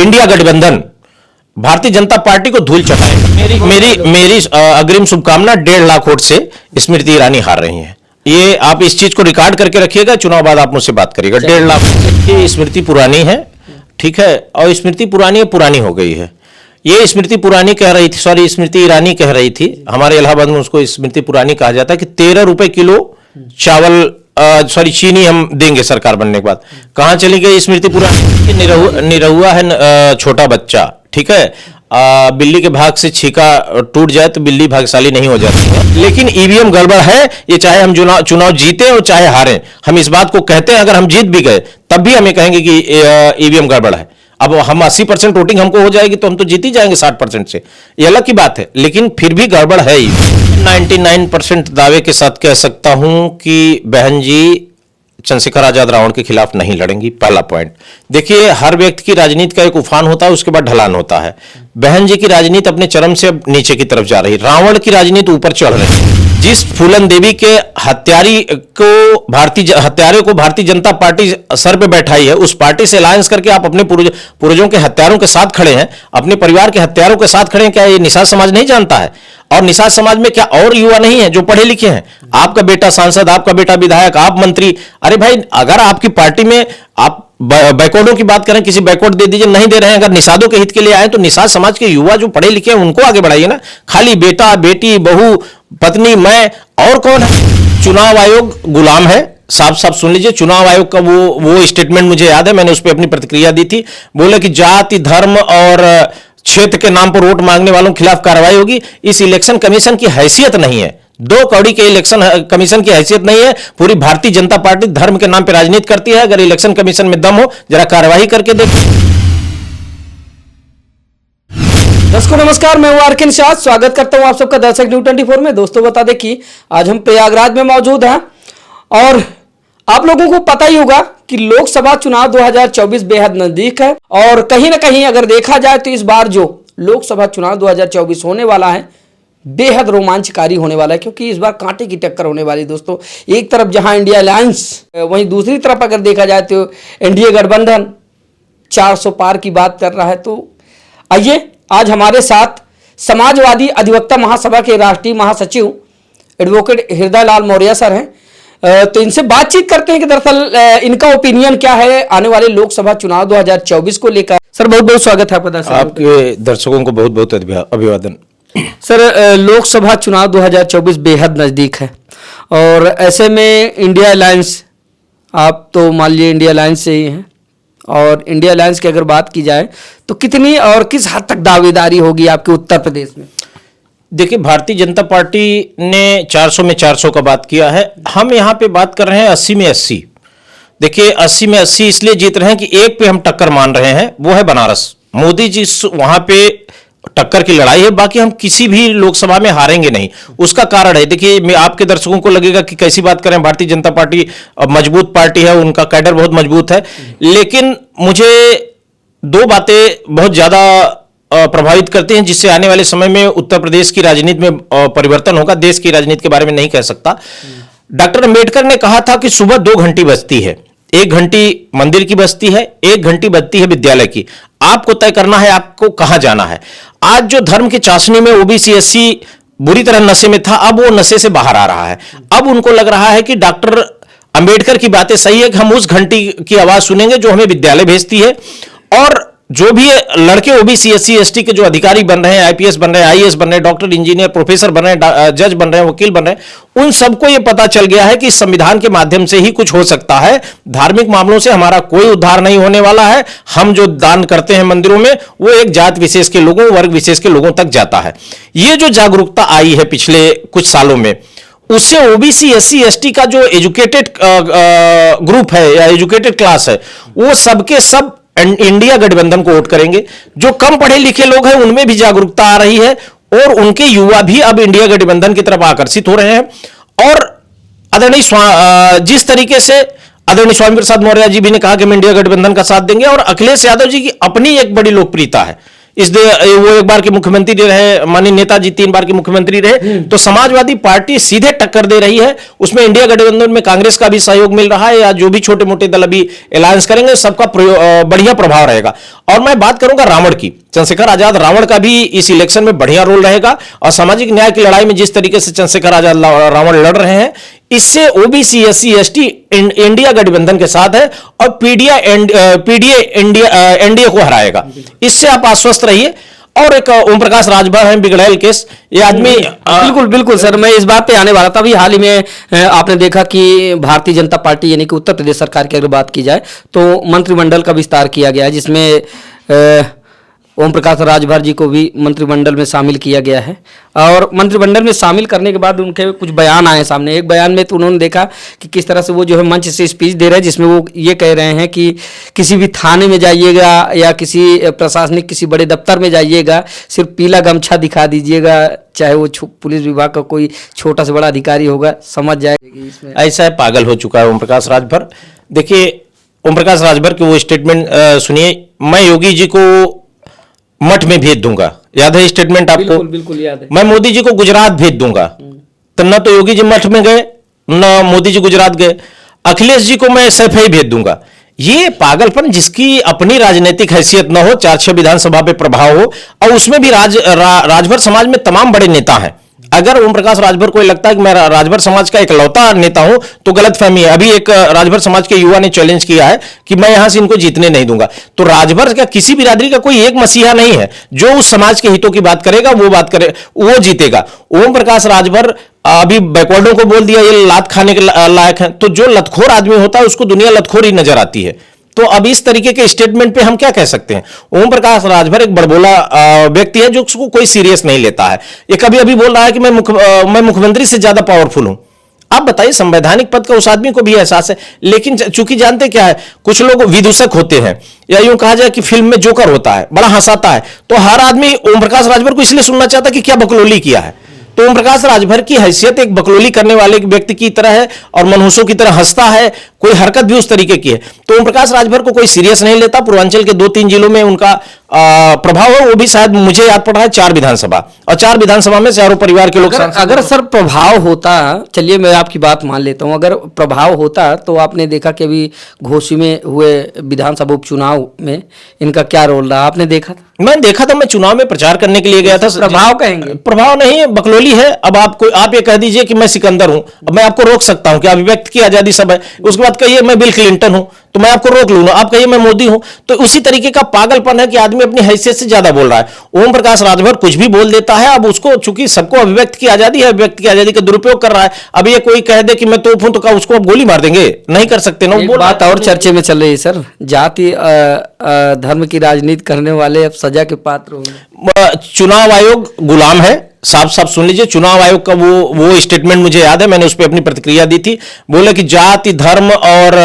India गठबंधन Bharatiya Janata party को धूल चटाएगा। मेरी अग्रिम शुभकामना 1.5 लाख वोट से स्मृति ईरानी हार रही हैं। ये आप इस चीज को रिकॉर्ड करके रखिएगा, चुनाव बाद आप मुझसे बात करिएगा। 1.5 लाख की स्मृति पुरानी है, ठीक है, और स्मृति पुरानी हो गई है। ये स्मृति पुरानी कह रही थी, सॉरी स्मृति ईरानी कह रही थी, हमारे इलाहाबाद में उसको स्मृति पुरानी कहा जाता है कि 13 रुपए किलो चावल चीनी हम देंगे सरकार बनने के बाद। कहां चली गई स्मृति पुरानी? निरहुआ है छोटा बच्चा, ठीक है, बिल्ली के भाग से छीका टूट जाए तो बिल्ली भाग्यशाली नहीं हो जाती है। लेकिन ईवीएम गड़बड़ है, ये चाहे हम चुनाव जीते और चाहे हारें, हम इस बात को कहते हैं। अगर हम जीत भी गए तब भी हमें कहेंगे कि ईवीएम गड़बड़ है। अब हम 80% वोटिंग हमको हो जाएगी तो हम तो जीत ही जाएंगे 60% से, ये अलग की बात है, लेकिन फिर भी गड़बड़ है ही। 99% दावे के साथ कह सकता हूं कि बहन जी चंद्रशेखर आजाद रावण के खिलाफ नहीं लड़ेंगी। पहला पॉइंट देखिए, हर व्यक्ति की राजनीति का एक उफान होता है, उसके बाद ढलान होता है। बहन जी की राजनीति अपने चरम से अब नीचे की तरफ जा रही, रावण की राजनीति ऊपर चढ़ रही है। जिस फूलन देवी के हत्यारे को भारतीय जनता पार्टी सर पे बैठाई है, उस पार्टी से अलायंस करके आप अपने पूर्वजों के हत्यारों के साथ खड़े हैं, अपने परिवार के हत्यारों के साथ खड़े हैं। क्या ये निषाद समाज नहीं जानता है? और निषाद समाज में क्या और युवा नहीं है जो पढ़े लिखे हैं? आपका बेटा सांसद, आपका बेटा विधायक, आप मंत्री। अरे भाई, अगर आपकी पार्टी में आप बैकवर्डों की बात करें, किसी बैकवर्ड दे दीजिए, नहीं दे रहे हैं। अगर निषादों के हित के लिए आए तो निषाद समाज के युवा जो पढ़े लिखे हैं उनको आगे बढ़ाइए ना। खाली बेटा बेटी बहू पत्नी मैं और कौन है? चुनाव आयोग गुलाम है, साफ साफ सुन लीजिए। चुनाव आयोग का वो स्टेटमेंट मुझे याद है, मैंने उस पर अपनी प्रतिक्रिया दी थी। बोले कि जाति धर्म और क्षेत्र के नाम पर वोट मांगने वालों के खिलाफ कार्रवाई होगी। इस इलेक्शन कमीशन की हैसियत नहीं है, 2 कौड़ी के इलेक्शन कमीशन की हैसियत नहीं है। पूरी भारतीय जनता पार्टी धर्म के नाम पर राजनीति करती है। अगर इलेक्शन कमीशन में दम हो, जरा कार्रवाई करके देखो। दर्शकों नमस्कार, मैं हूं आरके निषाद, स्वागत करता हूं आप सबका दर्शक न्यूज़ 24 में। दोस्तों बता दें कि आज हम प्रयागराज में मौजूद हैं और आप लोगों को पता ही होगा कि लोकसभा चुनाव 2024 बेहद नजदीक है और कहीं ना कहीं अगर देखा जाए तो इस बार जो लोकसभा चुनाव 2024 होने वाला है बेहद रोमांचकारी होने वाला है, क्योंकि इस बार कांटे की टक्कर होने वाली है। दोस्तों, एक तरफ जहां इंडिया अलायंस, वहीं दूसरी तरफ अगर देखा जाए तो एनडीए गठबंधन 400 पार की बात कर रहा है। तो आइए, आज हमारे साथ समाजवादी अधिवक्ता महासभा के राष्ट्रीय महासचिव एडवोकेट हृदय लाल मौर्य सर हैं, तो इनसे बातचीत करते हैं कि दरअसल इनका ओपिनियन क्या है आने वाले लोकसभा चुनाव 2024 को लेकर। सर बहुत बहुत स्वागत है आपका। दर्शक आपके दर्शकों को बहुत बहुत अभिवादन। सर, लोकसभा चुनाव 2024 बेहद नजदीक है और ऐसे में इंडिया अलायंस, आप तो मान लीजिए इंडिया अलायंस से ही हैं, और इंडिया अलायंस की अगर बात की जाए तो कितनी और किस हद तक दावेदारी होगी आपके उत्तर प्रदेश में? देखिए, भारतीय जनता पार्टी ने 400 में 400 का बात किया है, हम यहां पे बात कर रहे हैं 80 में 80। देखिए, 80 में 80 इसलिए जीत रहे हैं कि एक पे हम टक्कर मान रहे हैं, वो है बनारस। मोदी जी वहां पे टक्कर की लड़ाई है, बाकी हम किसी भी लोकसभा में हारेंगे नहीं। उसका कारण है, देखिए, मैं आपके दर्शकों को लगेगा कि कैसी बात करें, भारतीय जनता पार्टी मजबूत पार्टी है, उनका कैडर बहुत मजबूत है, लेकिन मुझे 2 बातें बहुत ज्यादा प्रभावित करते हैं जिससे आने वाले समय में उत्तर प्रदेश की राजनीति में परिवर्तन होगा। देश की राजनीति के बारे में नहीं कह सकता। डॉक्टर अंबेडकर ने कहा था कि सुबह 2 घंटी बजती है, 1 घंटी मंदिर की बजती है, 1 घंटी बजती है विद्यालय की। आपको तय करना है आपको कहां जाना है। आज जो धर्म की चाशनी में ओबीसी एससी बुरी तरह नशे में था, अब वो नशे से बाहर आ रहा है। अब उनको लग रहा है कि डॉक्टर अंबेडकर की बातें सही है कि हम उस घंटी की आवाज सुनेंगे जो हमें विद्यालय भेजती है। और जो भी लड़के ओबीसी एससी एसटी के जो अधिकारी बन रहे हैं, आईपीएस बन रहे हैं, आईएएस बन रहे हैं, डॉक्टर इंजीनियर प्रोफेसर बन रहे हैं, जज बन रहे हैं, वकील बन रहे हैं, उन सबको यह पता चल गया है कि संविधान के माध्यम से ही कुछ हो सकता है। धार्मिक मामलों से हमारा कोई उद्धार नहीं होने वाला है। हम जो दान करते हैं मंदिरों में, वो एक जात विशेष के लोगों, वर्ग विशेष के लोगों तक जाता है। ये जो जागरूकता आई है पिछले कुछ सालों में, उससे ओबीसी एससी एसटी का जो एजुकेटेड ग्रुप है या एजुकेटेड क्लास है, वो सबके सब इंडिया गठबंधन को वोट करेंगे। जो कम पढ़े लिखे लोग हैं उनमें भी जागरूकता आ रही है और उनके युवा भी अब इंडिया गठबंधन की तरफ आकर्षित हो रहे हैं। और आदरणीय जिस तरीके से आदरणीय स्वामी प्रसाद मौर्य जी भी ने कहा कि हम इंडिया गठबंधन का साथ देंगे, और अखिलेश यादव जी की अपनी एक बड़ी लोकप्रियता है वो एक बार के मुख्यमंत्री रहे, माननीय नेताजी 3 बार के मुख्यमंत्री रहे, तो समाजवादी पार्टी सीधे टक्कर दे रही है। उसमें इंडिया गठबंधन में कांग्रेस का भी सहयोग मिल रहा है, या जो भी छोटे मोटे दल अभी अलायंस करेंगे सबका बढ़िया प्रभाव रहेगा। और मैं बात करूंगा रावण की, चंद्रशेखर आजाद रावण का भी इस इलेक्शन में बढ़िया रोल रहेगा। और सामाजिक न्याय की लड़ाई में जिस तरीके से चंद्रशेखर आजाद रावण लड़ रहे हैं, इससे ओबीसी एससी एसटी इंडिया गठबंधन के साथ है और पीडीए एनडीए को हराएगा। इससे आप आश्वस्त रहिए। और एक ओम प्रकाश राजभर है, बिगड़ैल केस, ये आदमी बिल्कुल बिल्कुल सर, मैं इस बात पे आने वाला था। अभी हाल ही में आपने देखा कि भारतीय जनता पार्टी यानी कि उत्तर प्रदेश सरकार की अगर बात की जाए तो मंत्रिमंडल का विस्तार किया गया है, जिसमें ओम प्रकाश राजभर जी को भी मंत्रिमंडल में शामिल किया गया है। और मंत्रिमंडल में शामिल करने के बाद उनके कुछ बयान आए सामने। एक बयान में तो उन्होंने देखा कि किस तरह से वो जो है मंच से स्पीच दे रहे हैं, जिसमें वो ये कह रहे हैं कि किसी भी थाने में जाइएगा या किसी प्रशासनिक किसी बड़े दफ्तर में जाइएगा, सिर्फ पीला गमछा दिखा दीजिएगा, चाहे वो पुलिस विभाग का कोई छोटा से बड़ा अधिकारी होगा, समझ जाएगा। ऐसा है, पागल हो चुका है ओम प्रकाश राजभर। देखिए, ओम प्रकाश राजभर के वो स्टेटमेंट सुनिए, मैं योगी जी को मठ में भेज दूंगा, याद है स्टेटमेंट आपको? बिल्कुल बिल्कुल याद है। मैं मोदी जी को गुजरात भेज दूंगा। तो ना तो योगी जी मठ में गए, ना मोदी जी गुजरात गए। अखिलेश जी को मैं सफाई भेज दूंगा। ये पागलपन, जिसकी अपनी राजनीतिक हैसियत ना हो, 4-6 विधानसभा पे प्रभाव हो, और उसमें भी राजभर समाज में तमाम बड़े नेता हैं। अगर ओम प्रकाश राजभर को लगता है कि मैं राजभर समाज का इकलौता नेता हूं, तो गलतफहमी है। अभी एक राजभर समाज के युवा ने चैलेंज किया है कि मैं यहां से इनको जीतने नहीं दूंगा। तो राजभर का किसी बिरादरी का कोई एक मसीहा नहीं है। जो उस समाज के हितों की बात करेगा वो जीतेगा। ओम प्रकाश राजभर अभी बैकवर्डों को बोल दिया ये लात खाने के लायक है। तो जो लतखोर आदमी होता है उसको दुनिया लतखोर ही नजर आती है। तो अब इस तरीके के स्टेटमेंट पे हम क्या कह सकते हैं? ओम प्रकाश राजभर एक बड़बोला व्यक्ति है जो उसको कोई सीरियस नहीं लेता है। ये कभी अभी बोल रहा है कि मैं मुख्यमंत्री से ज्यादा पावरफुल हूं। आप बताइए, संवैधानिक पद का उस आदमी को भी एहसास है, लेकिन चूंकि जानते क्या है, कुछ लोग विदूषक होते हैं, या यूं कहा जाए कि फिल्म में जोकर होता है, बड़ा हंसाता है, तो हर आदमी ओम प्रकाश राजभर को इसलिए सुनना चाहता है कि क्या बकलोली किया है। तो ओम प्रकाश राजभर की हैसियत एक बकलोली करने वाले व्यक्ति की तरह है और मनहूसों की तरह हंसता है, कोई हरकत भी उस तरीके की है। तो ओम प्रकाश राजभर को कोई सीरियस नहीं लेता। पूर्वांचल के 2-3 जिलों में उनका प्रभाव है, वो भी शायद मुझे याद पड़ रहा है 4 विधानसभा, और 4 विधानसभा में चारों परिवार के लोग। अगर सर प्रभाव होता, चलिए मैं आपकी बात मान लेता हूं, अगर प्रभाव होता तो आपने देखा कि अभी घोसी में हुए विधानसभा उपचुनाव में इनका क्या रोल रहा, आपने देखा था? मैं देखा था, मैं चुनाव में प्रचार करने के लिए गया था। प्रभाव कहेंगे? प्रभाव नहीं है, बकलोली है। अब आप ये कह दीजिए कि मैं सिकंदर हूं, अब मैं आपको रोक सकता हूं कि अभिव्यक्त की आजादी सब है। उसके बाद कहिए मैं बिल क्लिंटन हूं, तो मैं आपको रोक लूंगा। आप कहिए मैं मोदी हूं, तो उसी तरीके का पागलपन है कि आदमी अपनी हैसियत से ज्यादा बोल रहा है। ओम प्रकाश राजभर कुछ भी बोल देता है। अब उसको चूंकि सबको अभिव्यक्त की आजादी है, अभिव्यक्त की आजादी का दुरुपयोग कर रहा है। अब ये कोई कह दे कि मैं तोप हूं, तो क्या उसको अब गोली मार देंगे? नहीं कर सकते ना। एक बात और चर्चे में चल रही है सर, जाति धर्म की राजनीति करने वाले अब सजा के पात्र होंगे। चुनाव आयोग गुलाम है, साफ साफ सुन लीजिए। चुनाव आयोग का वो स्टेटमेंट मुझे याद है, मैंने उस पर अपनी प्रतिक्रिया दी थी। बोले कि जाति धर्म और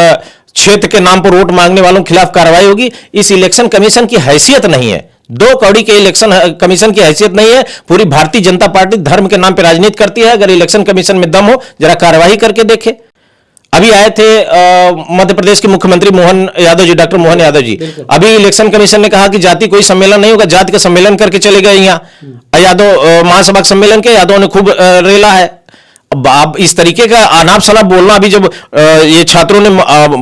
क्षेत्र के नाम पर वोट मांगने वालों के खिलाफ कार्रवाई होगी। इस इलेक्शन कमीशन की हैसियत नहीं है, 2 कौड़ी के इलेक्शन कमीशन की हैसियत नहीं है। पूरी भारतीय जनता पार्टी धर्म के नाम पर राजनीति करती है। अगर इलेक्शन कमीशन में दम हो, जरा कार्रवाई करके देखे। अभी आए थे मध्य प्रदेश के मुख्यमंत्री मोहन यादव जी, डॉक्टर मोहन यादव जी। अभी इलेक्शन कमीशन ने कहा कि जाति कोई सम्मेलन नहीं होगा, जाति का सम्मेलन करके चले गए। यहाँ यादव महासभा सम्मेलन के यादव ने खूब रेला है। अब आप इस तरीके का अनाप शनाप बोलना, अभी जब ये छात्रों ने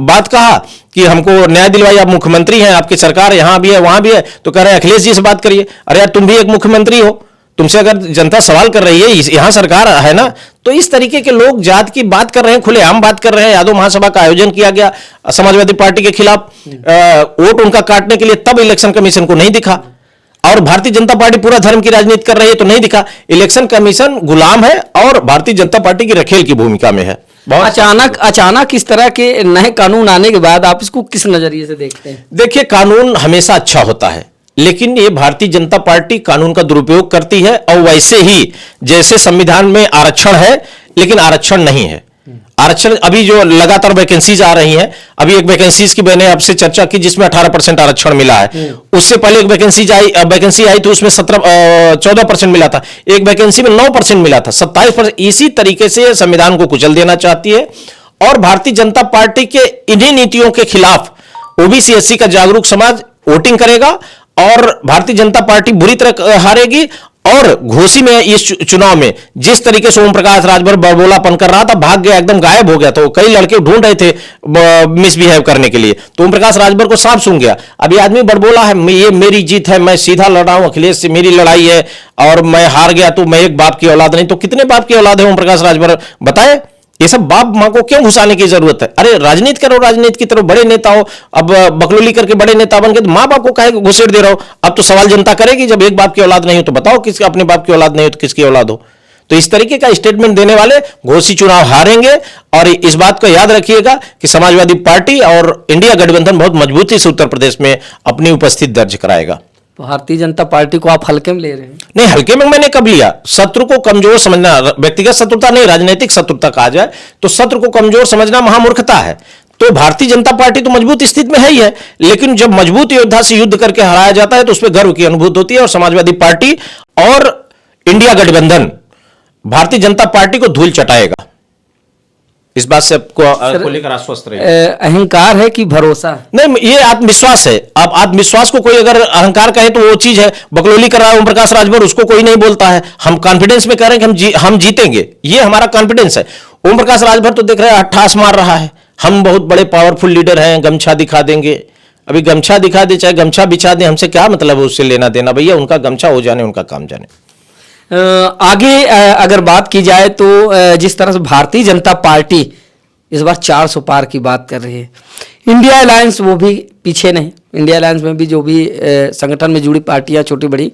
बात कहा कि हमको न्याय दिलवाइए, आप मुख्यमंत्री हैं, आपकी सरकार यहां भी है वहां भी है, तो कह रहे हैं अखिलेश जी से बात करिए। अरे यार, तुम भी एक मुख्यमंत्री हो, तुमसे अगर जनता सवाल कर रही है, यहां सरकार है ना। तो इस तरीके के लोग जात की बात कर रहे हैं, खुलेआम बात कर रहे हैं। यादव महासभा का आयोजन किया गया समाजवादी पार्टी के खिलाफ, वोट उनका काटने के लिए, तब इलेक्शन कमीशन को नहीं दिखा। और भारतीय जनता पार्टी पूरा धर्म की राजनीति कर रही है तो नहीं दिखा। इलेक्शन कमीशन गुलाम है और भारतीय जनता पार्टी की रखेल की भूमिका में है। अचानक इस तरह के नए कानून आने के बाद आप इसको किस नजरिए से देखते हैं? देखिए, कानून हमेशा अच्छा होता है, लेकिन ये भारतीय जनता पार्टी कानून का दुरुपयोग करती है। और वैसे ही जैसे संविधान में आरक्षण है, लेकिन आरक्षण नहीं है। आरक्षण अभी जो लगातार वैकेंसीज आ रही हैं, अभी एक वैकेंसीज की मैंने आपसे चर्चा की जिसमें 18% आरक्षण मिला है। उससे पहले एक वैकेंसी आई थी, उसमें 14% मिला था। एक वैकेंसी में 9% मिला था, 27%। इसी तरीके से संविधान को कुचल देना चाहती है। और भारतीय जनता पार्टी के इन्हीं नीतियों के खिलाफ ओबीसी एससी का जागरूक समाज वोटिंग करेगा और भारतीय जनता पार्टी बुरी तरह हारेगी। और घोसी में इस चुनाव में जिस तरीके से ओम प्रकाश राजभर बड़बोलापन कर रहा था, भाग गया, एकदम गायब हो गया, तो कई लड़के ढूंढ रहे थे मिसबिहेव करने के लिए, तो ओम प्रकाश राजभर को सांप सूंघ गया। अभी आदमी बड़बोला है, ये मेरी जीत है, मैं सीधा लड़ रहा हूं, अखिलेश से मेरी लड़ाई है और मैं हार गया तो मैं एक बाप की औलाद नहीं। तो कितने बाप की औलाद है ओम प्रकाश राजभर, बताए? ये सब बाप मां को क्यों घुसाने की जरूरत है? अरे राजनीति करो, राजनीति की तरफ बड़े नेता हो। अब बकलोली करके बड़े नेता बन गए तो मां बाप को काहे घुसेड़ दे रहे हो? अब तो सवाल जनता करेगी, जब एक बाप की औलाद नहीं हो तो बताओ किसके अपने बाप की औलाद नहीं हो तो किसकी औलाद हो? तो इस तरीके का स्टेटमेंट देने वाले घोसी चुनाव हारेंगे। और इस बात को याद रखिएगा कि समाजवादी पार्टी और इंडिया गठबंधन बहुत मजबूती से उत्तर प्रदेश में अपनी उपस्थिति दर्ज कराएगा। भारतीय जनता पार्टी को आप हल्के में ले रहे हैं? नहीं, हल्के में मैंने कब लिया? शत्रु को कमजोर समझना, व्यक्तिगत शत्रुता नहीं, राजनीतिक शत्रुता कहा जाए तो शत्रु को कमजोर समझना महामूर्खता है। तो भारतीय जनता पार्टी तो मजबूत स्थिति में है ही है, लेकिन जब मजबूत योद्धा से युद्ध करके हराया जाता है तो उसमें गर्व की अनुभूति होती है। और समाजवादी पार्टी और इंडिया गठबंधन भारतीय जनता पार्टी को धूल चटाएगा। इस बात से आपको लेकर आश्वस्त रहिए। अहंकार है कि भरोसा? नहीं, ये आत्मविश्वास है। आप आत्मविश्वास को कोई अगर अहंकार कहे तो वो चीज है। बकलोली कर रहा है ओम प्रकाश राजभर, उसको कोई नहीं बोलता है। हम कॉन्फिडेंस में कह रहे हैं कि हम जीतेंगे, ये हमारा कॉन्फिडेंस है। ओम प्रकाश राजभर तो देख रहे हैं अट्ठास मार रहा है, हम बहुत बड़े पावरफुल लीडर हैं, गमछा दिखा देंगे। अभी गमछा दिखा दे चाहे गमछा बिछा दे, हमसे क्या मतलब है उससे लेना देना? भैया उनका गमछा हो जाने, उनका काम जाने। आगे अगर बात की जाए तो जिस तरह से भारतीय जनता पार्टी इस बार 400 पार की बात कर रही है, इंडिया अलायंस वो भी पीछे नहीं। इंडिया अलायंस में भी जो भी संगठन में जुड़ी पार्टियां छोटी बड़ी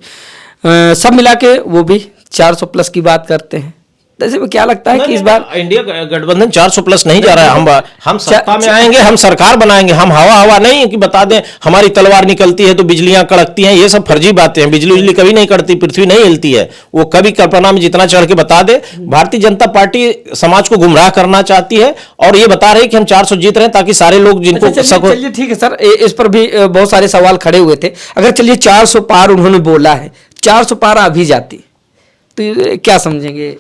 सब मिला के वो भी 400 प्लस की बात करते हैं। ऐसे में क्या लगता है कि इस बार इंडिया गठबंधन 400 प्लस नहीं जा रहा है? हम सत्ता में आएंगे, हम सरकार बनाएंगे, हम हवा नहीं है कि बता दें हमारी तलवार निकलती है तो बिजलियां कड़कती हैं। ये सब फर्जी बातें हैं। बिजली कभी नहीं कड़ती, पृथ्वी नहीं हिलती है। वो कभी कल्पना में जितना चढ़ के बता दे। भारतीय जनता पार्टी समाज को गुमराह करना चाहती है और ये बता रही कि हम 400 जीत रहे हैं ताकि सारे लोग जिनको चलिए ठीक है सर, इस पर भी बहुत सारे सवाल खड़े हुए थे। अगर चलिए 400 पार उन्होंने बोला है, 400 पार अभी जाती तो क्या समझेंगे?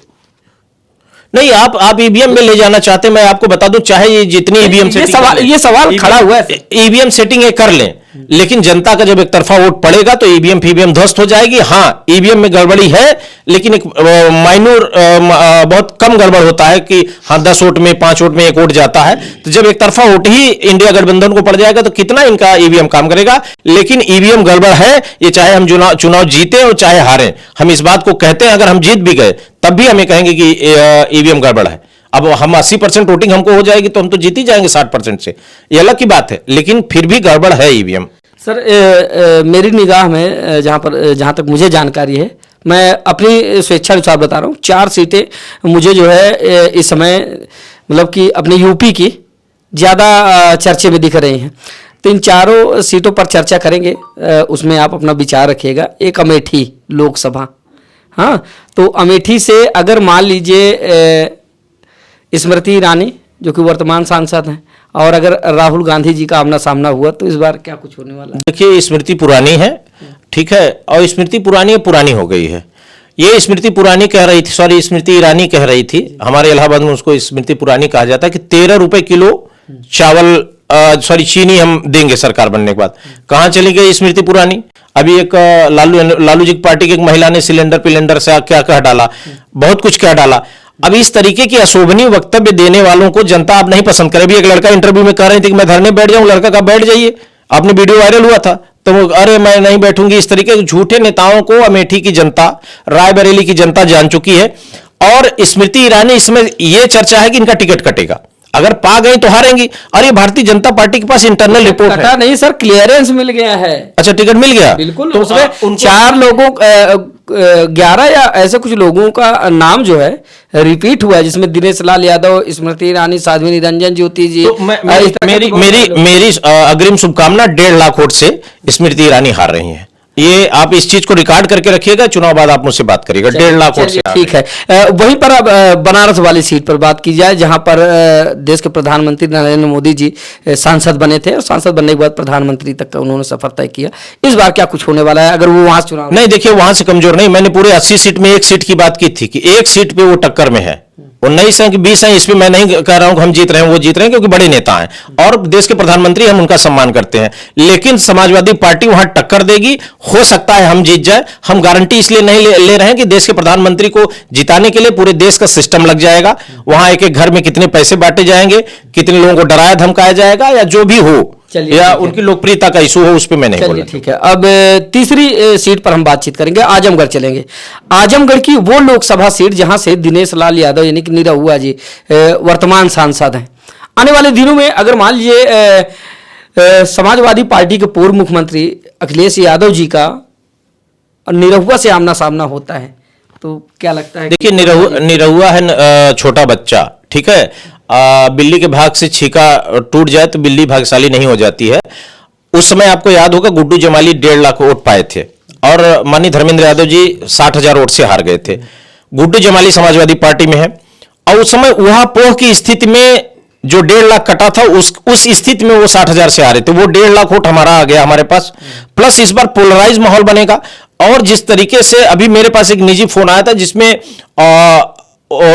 नहीं, आप ईवीएम में ले जाना चाहते हैं। मैं आपको बता दूं, चाहे ये जितनी ईवीएम ये सवाल खड़ा हुआ है। ईवीएम सेटिंग कर लें, लेकिन जनता का जब एक तरफा वोट पड़ेगा तो ईवीएम फीवीएम ध्वस्त हो जाएगी। हाँ, ईवीएम में गड़बड़ी है, लेकिन एक माइनूर बहुत कम गड़बड़ होता है कि हाँ 10 वोट में 5 वोट में 1 वोट जाता है। तो जब एक तरफा वोट ही इंडिया गठबंधन को पड़ जाएगा तो कितना इनका ईवीएम काम करेगा। लेकिन ईवीएम गड़बड़ है, ये चाहे हम चुनाव जीते और चाहे हारें, हम इस बात को कहते हैं। अगर हम जीत भी गए तब भी हमें कहेंगे कि ईवीएम गड़बड़ है। अब हम 80% वोटिंग हमको हो जाएगी तो हम तो जीत ही जाएंगे 60% से, ये अलग की बात है, लेकिन फिर भी गड़बड़ है ईवीएम। सर मेरी निगाह में जहाँ तक मुझे जानकारी है, मैं अपनी स्वेच्छा अनुसार बता रहा हूँ, 4 सीटें मुझे जो है इस समय मतलब कि अपने यूपी की ज़्यादा चर्चे में दिख रही हैं। तो इन चारों सीटों पर चर्चा करेंगे, उसमें आप अपना विचार रखिएगा। एक अमेठी लोकसभा, हाँ, तो अमेठी से अगर मान लीजिए स्मृति ईरानी जो कि वर्तमान सांसद हैं और अगर राहुल गांधी जी का आमना सामना हुआ तो इस बार क्या कुछ होने वाला है? देखिए, स्मृति पुरानी है, ठीक है, और स्मृति पुरानी हो गई है। ये स्मृति पुरानी कह रही थी, सॉरी स्मृति ईरानी कह रही थी, हमारे इलाहाबाद में उसको स्मृति पुरानी कहा जाता है कि 13 रुपए किलो चावल चीनी हम देंगे सरकार बनने के बाद। कहाँ चली गई स्मृति पुरानी? अभी एक लालू जी की पार्टी की एक महिला ने सिलेंडर से क्या कह डाला, बहुत कुछ कह डाला। अब इस तरीके की अशोभनीय वक्तव्य देने वालों को जनता अब नहीं पसंद करे। भी एक लड़का इंटरव्यू में कह रहे थे कि मैं धरने बैठ जाऊं, लड़का का बैठ जाइए, आपने वीडियो वायरल हुआ था, तो वो अरे मैं नहीं बैठूंगी। इस तरीके के झूठे नेताओं को अमेठी की जनता, रायबरेली की जनता जान चुकी है। और स्मृति ईरानी, इसमें यह चर्चा है कि इनका टिकट कटेगा, अगर पा गई तो हारेंगी। और ये भारतीय जनता पार्टी के पास इंटरनल रिपोर्ट है। नहीं सर, क्लियरेंस मिल गया है। अच्छा, टिकट मिल गया, बिल्कुल। तो उसमें 4 लोगों 11 या ऐसे कुछ लोगों का नाम जो है रिपीट हुआ है, जिसमें दिनेश लाल यादव, स्मृति ईरानी, साध्वी निरंजन ज्योति जी। तो मेरी अग्रिम शुभकामना 1.5 लाख वोट से स्मृति ईरानी हार रही है। ये आप इस चीज को रिकॉर्ड करके रखिएगा, चुनाव बाद आप मुझसे बात करिएगा। 1.5 लाख वोट से ठीक है। वहीं पर अब बनारस वाली सीट पर बात की जाए, जहां पर देश के प्रधानमंत्री नरेंद्र मोदी जी सांसद बने थे और सांसद बनने के बाद प्रधानमंत्री तक का उन्होंने सफर तय किया। इस बार क्या कुछ होने वाला है अगर वो वहां से चुनाव? नहीं, देखिए, वहां से कमजोर नहीं, मैंने पूरे 80 सीट में 1 सीट की बात की थी कि 1 सीट पे वो टक्कर में है, 19 हैं कि 20 हैं, इस पे मैं नहीं कह रहा हूं कि हम जीत रहे हैं, वो जीत रहे हैं, क्योंकि बड़े नेता हैं और देश के प्रधानमंत्री, हम उनका सम्मान करते हैं। लेकिन समाजवादी पार्टी वहां टक्कर देगी, हो सकता है हम जीत जाए। हम गारंटी इसलिए नहीं ले रहे हैं कि देश के प्रधानमंत्री को जिताने के लिए पूरे देश का सिस्टम लग जाएगा, वहां एक एक घर में कितने पैसे बांटे जाएंगे, कितने लोगों को डराया धमकाया जाएगा, या जो भी हो, या उनकी लोकप्रियता का इशू हो, उस पर मैं नहीं बोलूंगा। ठीक है। अब तीसरी सीट पर हम बातचीत करेंगे, आजमगढ़ चलेंगे। आजमगढ़ की वो लोकसभा सीट जहां से दिनेश लाल यादव यानी कि निरहुआ जी वर्तमान सांसद हैं। आने वाले दिनों में अगर मान लीजिए समाजवादी पार्टी के पूर्व मुख्यमंत्री अखिलेश यादव जी का निरहुआ से आमना सामना होता है, तो क्या लगता है? देखिए, निरहुआ है छोटा बच्चा, ठीक है। बिल्ली के भाग से छीका टूट जाए तो बिल्ली भाग्यशाली नहीं हो जाती है। उस समय आपको याद होगा गुड्डू जमाली 1.5 लाख वोट पाए थे और माननीय धर्मेंद्र यादव जी 60,000 वोट से हार गए थे। गुड्डू जमाली समाजवादी पार्टी में है और उस समय उहापोह की स्थिति में जो 1.5 लाख कटा था, उस स्थिति में वो 60,000 से आ रहे थे। वो 1.5 लाख वोट हमारा आ गया हमारे पास। प्लस इस बार पोलराइज माहौल बनेगा। और जिस तरीके से अभी मेरे पास एक निजी फोन आया था जिसमें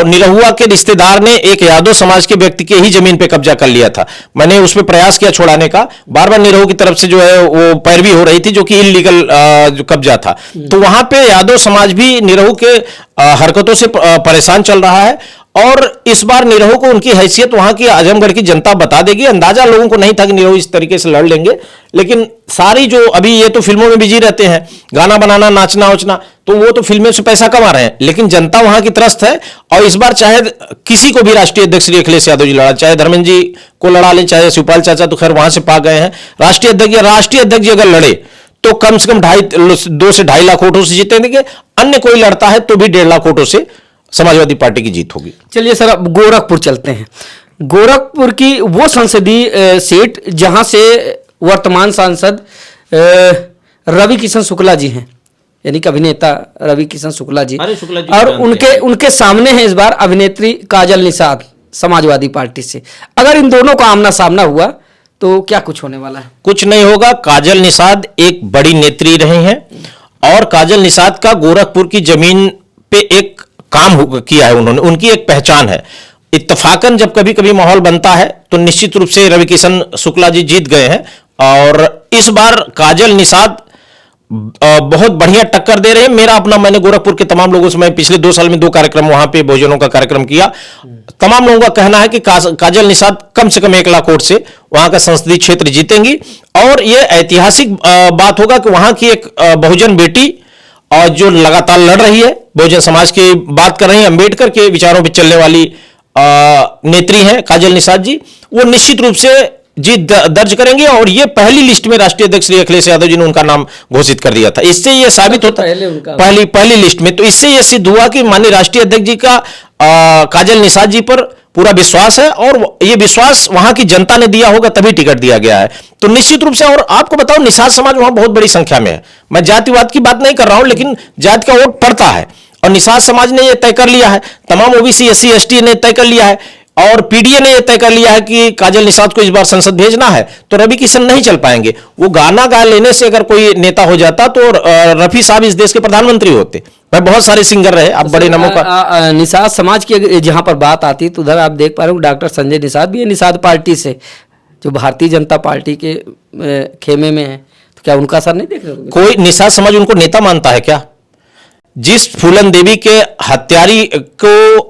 निरहुआ के रिश्तेदार ने एक यादव समाज के व्यक्ति के ही जमीन पे कब्जा कर लिया था। मैंने उसमें प्रयास किया छुड़ाने का, बार बार निरहु की तरफ से जो है वो पैरवी हो रही थी, जो कि इलीगल जो कब्जा था। तो वहां पे यादव समाज भी निरहु के हरकतों से परेशान चल रहा है। और इस बार निरहु को उनकी हैसियत वहां की आजमगढ़ की जनता बता देगी। अंदाजा लोगों को नहीं था कि निरहु इस तरीके से लड़ लेंगे, लेकिन सारी जो अभी ये तो फिल्मों में बिजी रहते हैं, गाना बनाना, नाचना उचना, तो वो तो फिल्में से पैसा कमा रहे हैं, लेकिन जनता वहां की त्रस्त है। और इस बार चाहे किसी को भी राष्ट्रीय अध्यक्ष श्री अखिलेश यादव जी लड़ा, चाहे धर्मेंद्र जी को लड़ा ले, चाहे शिवपाल चाचा तो खैर वहां से पा गए हैं, राष्ट्रीय अध्यक्ष जी अगर लड़े तो कम से कम 2 से 2.5 लाख वोटों से जीतेंगे। अन्य कोई लड़ता है तो भी 1.5 लाख वोटों से समाजवादी पार्टी की जीत होगी। चलिए सर, अब गोरखपुर चलते हैं। गोरखपुर की वो संसदीय सीट जहां से वर्तमान सांसद रवि किशन शुक्ला जी हैं, यानी कि अभिनेता रवि किशन शुक्ला जी, और उनके सामने है इस बार अभिनेत्री काजल निषाद समाजवादी पार्टी से। अगर इन दोनों का आमना सामना हुआ तो क्या कुछ होने वाला है? कुछ नहीं होगा। काजल निषाद एक बड़ी नेत्री रही हैं और काजल निषाद का गोरखपुर की जमीन पे एक काम किया है उन्होंने, उनकी एक पहचान है। इत्तफाकन जब कभी कभी माहौल बनता है तो निश्चित रूप से रवि किशन शुक्ला जी जीत गए हैं और इस बार काजल निषाद बहुत बढ़िया टक्कर दे रहे हैं। मैंने गोरखपुर के तमाम लोगों से, मैं पिछले 2 साल में 2 कार्यक्रम वहां पे भोजनों का कार्यक्रम किया। तमाम लोगों का कहना है कि काजल निषाद कम से कम 1 लाख वोट से वहां का संसदीय क्षेत्र जीतेंगी और यह ऐतिहासिक बात होगा कि वहां की एक बहुजन बेटी और जो लगातार लड़ रही है, बहुजन समाज की बात कर रही है, अंबेडकर के विचारों पर चलने वाली नेत्री हैं काजल निषाद जी, वो निश्चित रूप से जीत दर्ज करेंगे। और ये पहली लिस्ट में राष्ट्रीय अध्यक्ष श्री अखिलेश यादव जी ने उनका नाम घोषित कर दिया था। इससे ये साबित होता है पहली लिस्ट में, तो इससे ये सिद्ध हुआ कि माननीय राष्ट्रीय अध्यक्ष जी का काजल निषाद जी पर पूरा विश्वास है और ये विश्वास वहां की जनता ने दिया होगा, तभी टिकट दिया गया है। तो निश्चित रूप से, और आपको बताओ निषाद समाज वहां बहुत बड़ी संख्या में है। मैं जातिवाद की बात नहीं कर रहा हूं, लेकिन जाति का वोट पड़ता है और निषाद समाज ने यह तय कर लिया है, तमाम ओबीसी SC ST ने तय कर लिया है और पीडीए ने यह तय कर लिया है कि काजल निषाद को इस बार संसद भेजना है। तो रवि किशन नहीं चल पाएंगे। वो गाना गा लेने से अगर कोई नेता हो जाता तो रफी साहब इस देश के प्रधानमंत्री होते। भाई बहुत सारे सिंगर रहे, आप बड़े नामों का। निषाद समाज की जहां पर बात आती तो उधर आप देख पा रहे हो डॉक्टर संजय निषाद भी है निषाद पार्टी से, जो भारतीय जनता पार्टी के खेमे में है। तो क्या उनका असर नहीं देख रहे हो? कोई निषाद समाज उनको नेता मानता है क्या? जिस फूलन देवी के हत्यारे को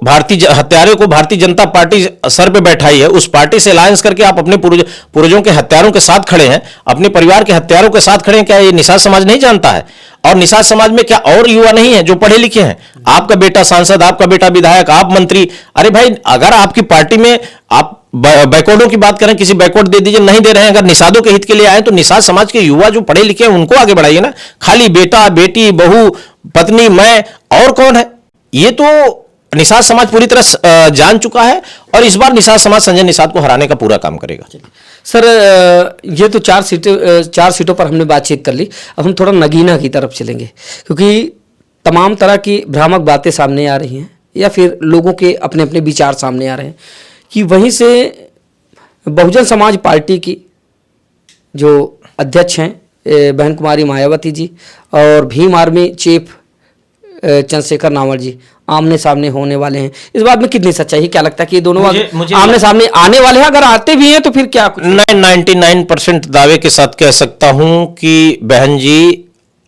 भारतीय जनता पार्टी सर पे बैठाई है, उस पार्टी से अलायंस करके आप अपने पूर्वजों के हत्यारों के साथ खड़े हैं, अपने परिवार के हत्यारों के साथ खड़े हैं। क्या ये निषाद समाज नहीं जानता है? और निषाद समाज में क्या और युवा नहीं है जो पढ़े लिखे हैं? आपका बेटा सांसद, आपका बेटा विधायक, आप मंत्री। अरे भाई, अगर आपकी पार्टी में आप बैकवर्डों की बात करें, किसी बैकवर्ड दे दीजिए, नहीं दे रहे हैं। अगर निषादों के हित के लिए आए तो निषाद समाज के युवा जो पढ़े लिखे हैं उनको आगे बढ़ाइए ना। खाली बेटा, बेटी, बहू, पत्नी, मैं और कौन है? ये तो निषाद समाज पूरी तरह जान चुका है और इस बार निषाद समाज संजय निषाद को हराने का पूरा काम करेगा। सर, ये तो 4 सीटों पर हमने बातचीत कर ली। अब हम थोड़ा नगीना की तरफ चलेंगे, क्योंकि तमाम तरह की भ्रामक बातें सामने आ रही हैं या फिर लोगों के अपने अपने विचार सामने आ रहे हैं कि वहीं से बहुजन समाज पार्टी की जो अध्यक्ष हैं बहन कुमारी मायावती जी और भीम आर्मी चीफ चंद्रशेखर नावड़ जी, आमने सामने होने वाले हैं, इस बात में कितनी सच्चाई है? क्या लगता है कि ये दोनों मुझे आमने सामने आने वाले हैं? अगर आते भी हैं तो फिर क्या कुछ? मैं 99% दावे के साथ कह सकता हूं कि बहन जी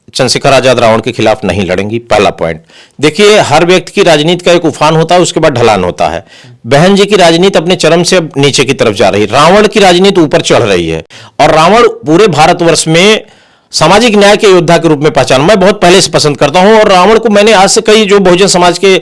चंद्रशेखर आजाद रावण के खिलाफ नहीं लड़ेंगी। पहला पॉइंट देखिए, हर व्यक्ति की राजनीति का एक उफान होता है, उसके बाद ढलान होता है। बहन जी की राजनीति अपने चरम से अब नीचे की तरफ जा रही है, रावण की राजनीति ऊपर चढ़ रही है। और रावण पूरे भारतवर्ष में सामाजिक न्याय के योद्धा के रूप में पहचान मैं बहुत पहले से पसंद करता हूं। और रावण को मैंने आज से कई जो बहुजन समाज के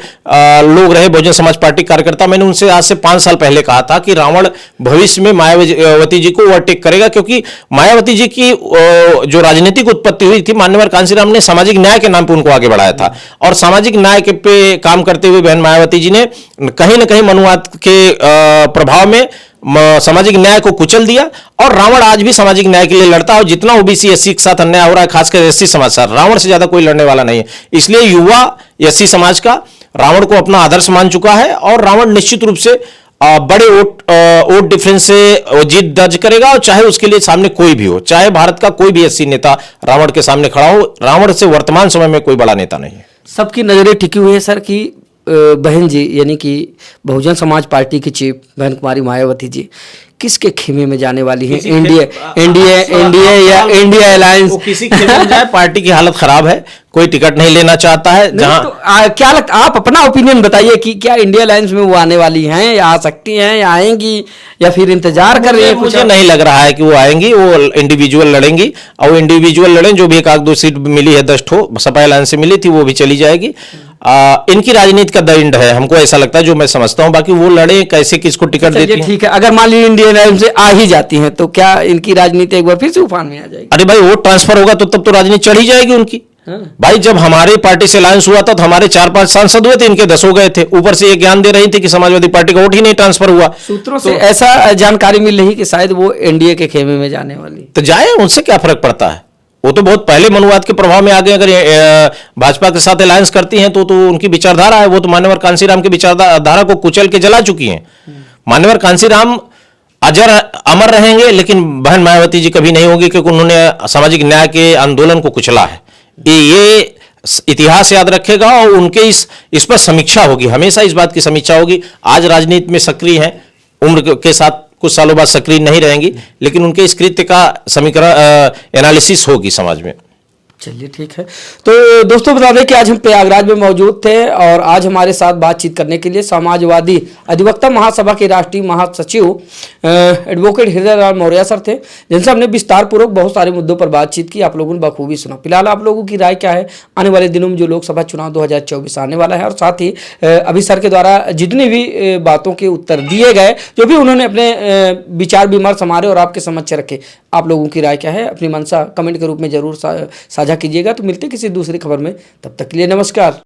लोग रहे, बहुजन समाज पार्टी कार्यकर्ता, मैंने उनसे आज से 5 साल पहले कहा था कि रावण भविष्य में मायावती जी को ओवरटेक करेगा, क्योंकि मायावती जी की जो राजनीतिक उत्पत्ति हुई थी, मान्यवर कांशीराम ने सामाजिक न्याय के नाम पर उनको आगे बढ़ाया था। और सामाजिक न्याय के पे काम करते हुए बहन मायावती जी ने कहीं ना कहीं मनुवाद के प्रभाव में सामाजिक न्याय को कुचल दिया। और रावण आज भी सामाजिक न्याय के लिए लड़ता है। और जितना ओबीसी एससी के साथ अन्याय हो रहा है, खासकर एससी समाज से, रावण से ज्यादा कोई लड़ने वाला नहीं है। इसलिए युवा एससी समाज का रावण को अपना आदर्श मान चुका है और रावण निश्चित रूप से बड़े वोट डिफरेंस से जीत दर्ज करेगा। और चाहे उसके लिए सामने कोई भी हो, चाहे भारत का कोई भी एससी नेता रावण के सामने खड़ा हो, रावण से वर्तमान समय में कोई बड़ा नेता नहीं है। सबकी नजरें टिकी हुई है सर कि बहन जी यानी कि बहुजन समाज पार्टी की चीफ बहन कुमारी मायावती जी किसके खेमे में जाने वाली है? एनडीए या इंडिया अलायंस? किसी खेमे में जाए, पार्टी की हालत खराब है, कोई टिकट नहीं लेना चाहता है। जहां तो, क्या लगता, आप अपना ओपिनियन बताइए कि क्या इंडिया अलायंस में वो आने वाली हैं या आ सकती हैं या आएंगी या फिर इंतजार कर रही है? मुझे नहीं लग रहा है कि वो आएंगी। वो इंडिविजुअल लड़ेंगी और वो इंडिविजुअल लड़ें। जो भी एक आध दो सीट मिली है, 10 ठो सपा अलायंस से मिली थी, वो भी चली जाएगी। इनकी राजनीति का दंड है, हमको ऐसा लगता है, जो मैं समझता हूं। बाकी वो लड़े कैसे, किसको टिकट देती है। ठीक है, अगर मान लीजिए इंडियन अलायंस से आ ही जाती हैं तो क्या इनकी राजनीति एक बार फिर से उफान में आ जाएगी? अरे भाई, वोट ट्रांसफर होगा तो तब तो राजनीति चढ़ ही जाएगी उनकी। भाई, जब हमारी पार्टी से अलायंस हुआ था तो हमारे 4-5 सांसद हुए थे, इनके 10 हो गए थे। ऊपर से ये ज्ञान दे रही थी कि समाजवादी पार्टी का वोट ही नहीं ट्रांसफर हुआ। सूत्रों से ऐसा जानकारी मिल रही कि शायद वो एनडीए के खेमे में जाने वाली। तो जाए, उनसे क्या फर्क पड़ता है? वो तो बहुत पहले मनुवाद के प्रभाव में आ गए। अगर भाजपा के साथ अलायंस करती हैं तो उनकी विचारधारा है, वो तो मान्यवर कांशीराम की विचारधारा को कुचल के जला चुकी हैं। मान्यवर कांशीराम अजर अमर रहेंगे, लेकिन बहन मायावती जी कभी नहीं होगी, क्योंकि उन्होंने सामाजिक न्याय के आंदोलन को कुचला है। ये इतिहास याद रखेगा और उनके इस पर समीक्षा होगी, हमेशा इस बात की समीक्षा होगी। आज राजनीति में सक्रिय हैं, उम्र के साथ कुछ सालों बाद सक्रिय नहीं रहेंगी, लेकिन उनके इस कृत्य का समीकरण एनालिसिस होगी समाज में। चलिए ठीक है। तो दोस्तों बता दें कि आज हम प्रयागराज में मौजूद थे और आज हमारे साथ बातचीत करने के लिए समाजवादी अधिवक्ता महासभा के राष्ट्रीय महासचिव एडवोकेट हृदय लाल मौर्य सर थे, जिनसे हमने विस्तार पूर्वक बहुत सारे मुद्दों पर बातचीत की। आप लोगों ने बखूबी सुना। फिलहाल आप लोगों की राय क्या है आने वाले दिनों में जो लोकसभा चुनाव 2024 आने वाला है, और साथ ही अभी सर के द्वारा जितनी भी बातों के उत्तर दिए गए, जो भी उन्होंने अपने विचार विमर्श हमारे और आपके समक्ष रखे, आप लोगों की राय क्या है? अपनी मंशा कमेंट के रूप में जरूर साझा कीजिएगा। तो मिलते किसी दूसरी खबर में, तब तक के लिए नमस्कार।